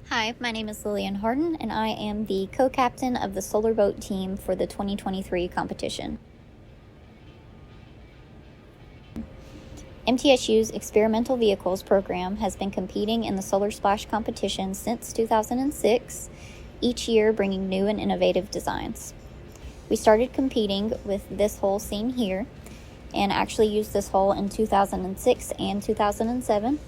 Hi, my name is Lillian Harden, and I am the co-captain of the solar boat team for the 2023 competition. MTSU's Experimental Vehicles program has been competing in the Solar Splash competition since 2006, each year bringing new and innovative designs. We started competing with this hull seen here, and actually used this hull in 2006 and 2007.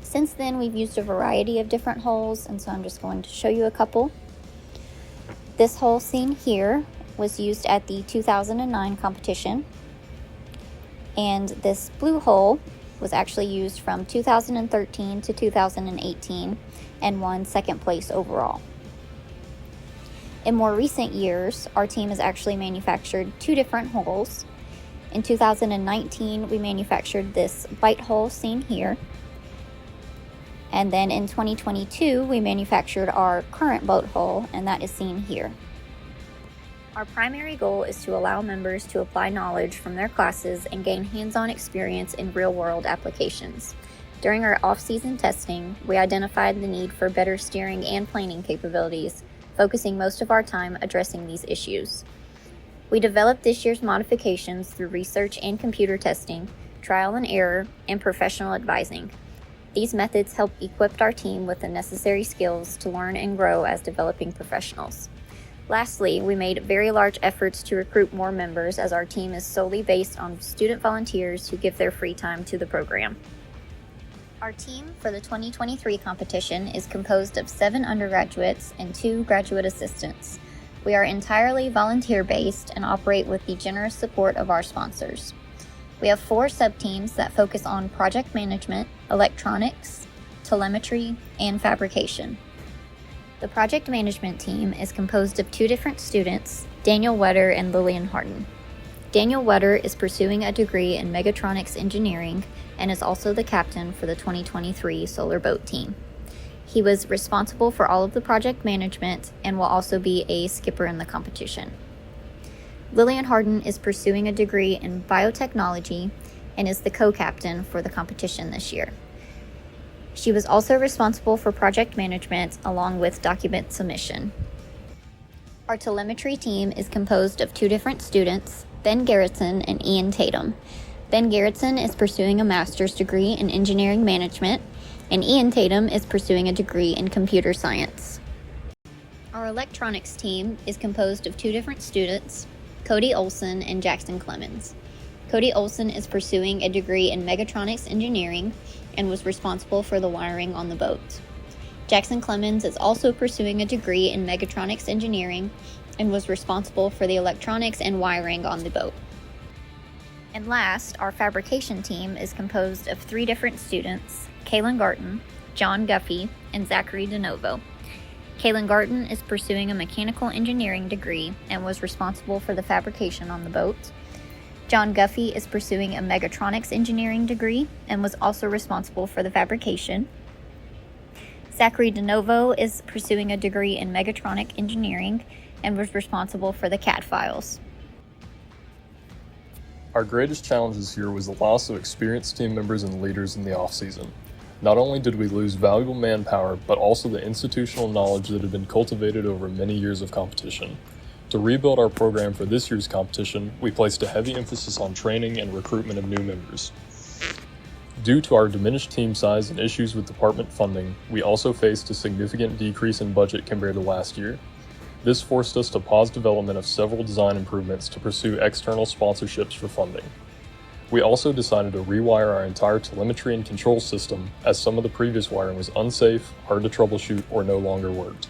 Since then, we've used a variety of different hulls, and so I'm just going to show you a couple. This hull seen here was used at the 2009 competition, and this blue hull was actually used from 2013 to 2018 and won second place overall. In more recent years, our team has actually manufactured two different hulls. In 2019, we manufactured this bite hull seen here. And then in 2022, we manufactured our current boat hull, and that is seen here. Our primary goal is to allow members to apply knowledge from their classes and gain hands-on experience in real-world applications. During our off-season testing, we identified the need for better steering and planing capabilities, focusing most of our time addressing these issues. We developed this year's modifications through research and computer testing, trial and error, and professional advising. These methods help equip our team with the necessary skills to learn and grow as developing professionals. Lastly, we made very large efforts to recruit more members, as our team is solely based on student volunteers who give their free time to the program. Our team for the 2023 competition is composed of 7 undergraduates and 2 graduate assistants. We are entirely volunteer-based and operate with the generous support of our sponsors. We have 4 sub-teams that focus on project management, electronics, telemetry, and fabrication. The project management team is composed of 2 different students, Daniel Wetter and Lillian Harden. Daniel Wetter is pursuing a degree in mechatronics engineering and is also the captain for the 2023 solar boat team. He was responsible for all of the project management and will also be a skipper in the competition. Lillian Harden is pursuing a degree in biotechnology and is the co-captain for the competition this year. She was also responsible for project management along with document submission. Our telemetry team is composed of 2 different students, Ben Garrettson and Ian Tatum. Ben Garrettson is pursuing a master's degree in engineering management, and Ian Tatum is pursuing a degree in computer science. Our electronics team is composed of 2 different students, Cody Olson and Jackson Clemens. Cody Olson is pursuing a degree in mechatronics engineering and was responsible for the wiring on the boat. Jackson Clemens is also pursuing a degree in mechatronics engineering and was responsible for the electronics and wiring on the boat. And last, our fabrication team is composed of 3 different students, Kaylin Garton, John Guffey, and Zachary DeNovo. Kaylin Garton is pursuing a mechanical engineering degree and was responsible for the fabrication on the boat. John Guffey is pursuing a mechatronics engineering degree and was also responsible for the fabrication. Zachary DeNovo is pursuing a degree in mechatronic engineering and was responsible for the CAD files. Our greatest challenge this year was the loss of experienced team members and leaders in the off-season. Not only did we lose valuable manpower, but also the institutional knowledge that had been cultivated over many years of competition. To rebuild our program for this year's competition, we placed a heavy emphasis on training and recruitment of new members. Due to our diminished team size and issues with department funding, we also faced a significant decrease in budget compared to last year. This forced us to pause development of several design improvements to pursue external sponsorships for funding. We also decided to rewire our entire telemetry and control system, as some of the previous wiring was unsafe, hard to troubleshoot, or no longer worked.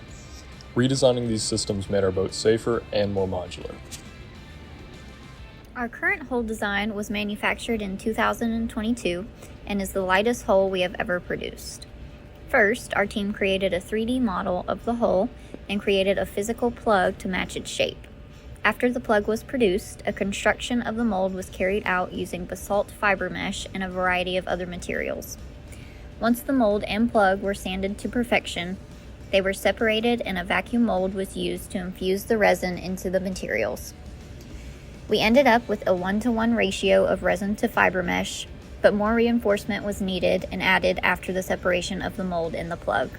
Redesigning these systems made our boat safer and more modular. Our current hull design was manufactured in 2022 and is the lightest hull we have ever produced. First, our team created a 3D model of the hull and created a physical plug to match its shape. After the plug was produced, a construction of the mold was carried out using basalt fiber mesh and a variety of other materials. Once the mold and plug were sanded to perfection, they were separated and a vacuum mold was used to infuse the resin into the materials. We ended up with a 1-to-1 ratio of resin to fiber mesh, but more reinforcement was needed and added after the separation of the mold and the plug.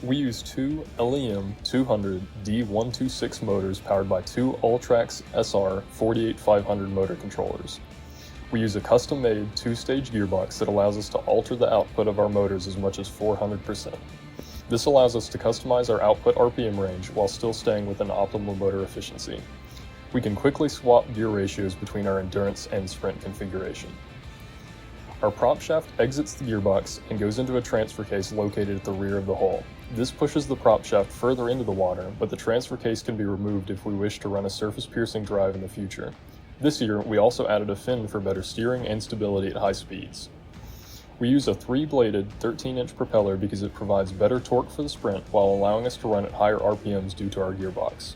We use two LEM 200 D126 motors powered by two Alltrax SR 48500 motor controllers. We use a custom-made two-stage gearbox that allows us to alter the output of our motors as much as 400%. This allows us to customize our output RPM range while still staying within optimal motor efficiency. We can quickly swap gear ratios between our endurance and sprint configuration. Our prop shaft exits the gearbox and goes into a transfer case located at the rear of the hull. This pushes the prop shaft further into the water, but the transfer case can be removed if we wish to run a surface-piercing drive in the future. This year, we also added a fin for better steering and stability at high speeds. We use a 3-bladed 13-inch propeller because it provides better torque for the sprint while allowing us to run at higher RPMs due to our gearbox.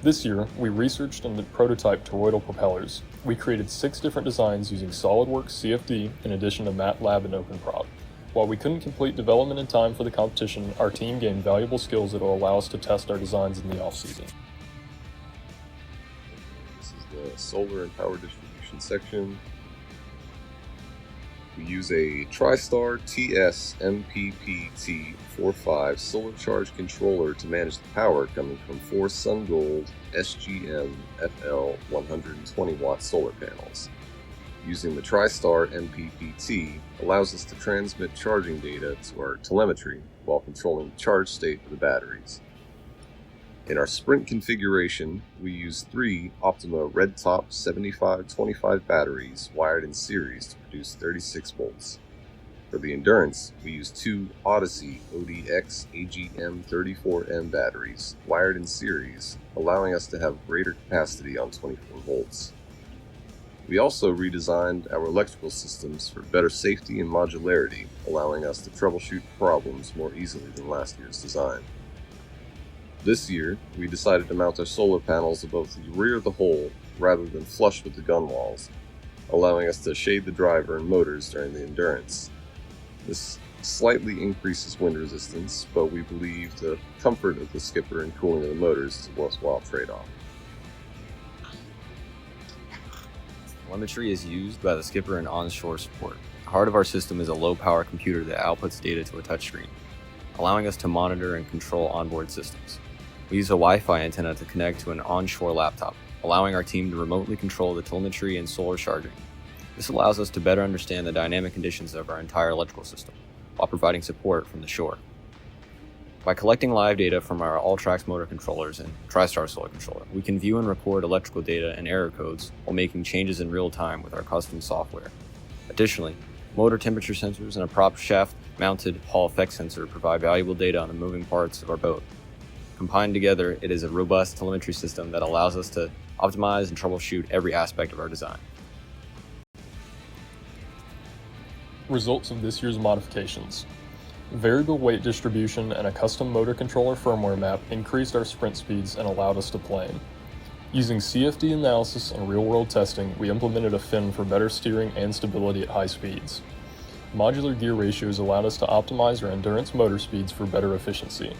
This year, we researched and prototyped toroidal propellers. We created 6 different designs using SolidWorks CFD in addition to MATLAB and OpenProp. While we couldn't complete development in time for the competition, our team gained valuable skills that will allow us to test our designs in the off-season. This is the solar and power distribution section. We use a TriStar TS MPPT45 solar charge controller to manage the power coming from 4 SunGold SGM FL 120 watt solar panels. Using the TriStar MPPT allows us to transmit charging data to our telemetry while controlling the charge state of the batteries. In our sprint configuration, we use 3 Optima Red Top 7525 batteries wired in series to produce 36 volts. For the endurance, we use 2 Odyssey ODX AGM 34M batteries wired in series, allowing us to have greater capacity on 24 volts. We also redesigned our electrical systems for better safety and modularity, allowing us to troubleshoot problems more easily than last year's design. This year, we decided to mount our solar panels above the rear of the hull rather than flush with the gun walls, allowing us to shade the driver and motors during the endurance. This slightly increases wind resistance, but we believe the comfort of the skipper and cooling of the motors is a worthwhile trade-off. Telemetry is used by the skipper in onshore support. The heart of our system is a low-power computer that outputs data to a touchscreen, allowing us to monitor and control onboard systems. We use a Wi-Fi antenna to connect to an onshore laptop, allowing our team to remotely control the telemetry and solar charging. This allows us to better understand the dynamic conditions of our entire electrical system, while providing support from the shore. By collecting live data from our Alltrax motor controllers and TriStar solar controller, we can view and record electrical data and error codes while making changes in real time with our custom software. Additionally, motor temperature sensors and a prop shaft mounted Hall effect sensor provide valuable data on the moving parts of our boat. Combined together, it is a robust telemetry system that allows us to optimize and troubleshoot every aspect of our design. Results of this year's modifications. Variable weight distribution and a custom motor controller firmware map increased our sprint speeds and allowed us to plane. Using CFD analysis and real-world testing, we implemented a fin for better steering and stability at high speeds. Modular gear ratios allowed us to optimize our endurance motor speeds for better efficiency.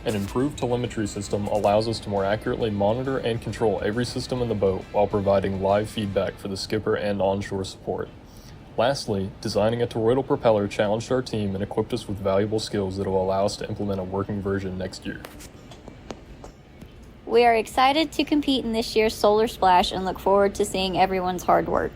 An improved telemetry system allows us to more accurately monitor and control every system in the boat while providing live feedback for the skipper and onshore support. Lastly, designing a toroidal propeller challenged our team and equipped us with valuable skills that will allow us to implement a working version next year. We are excited to compete in this year's Solar Splash and look forward to seeing everyone's hard work.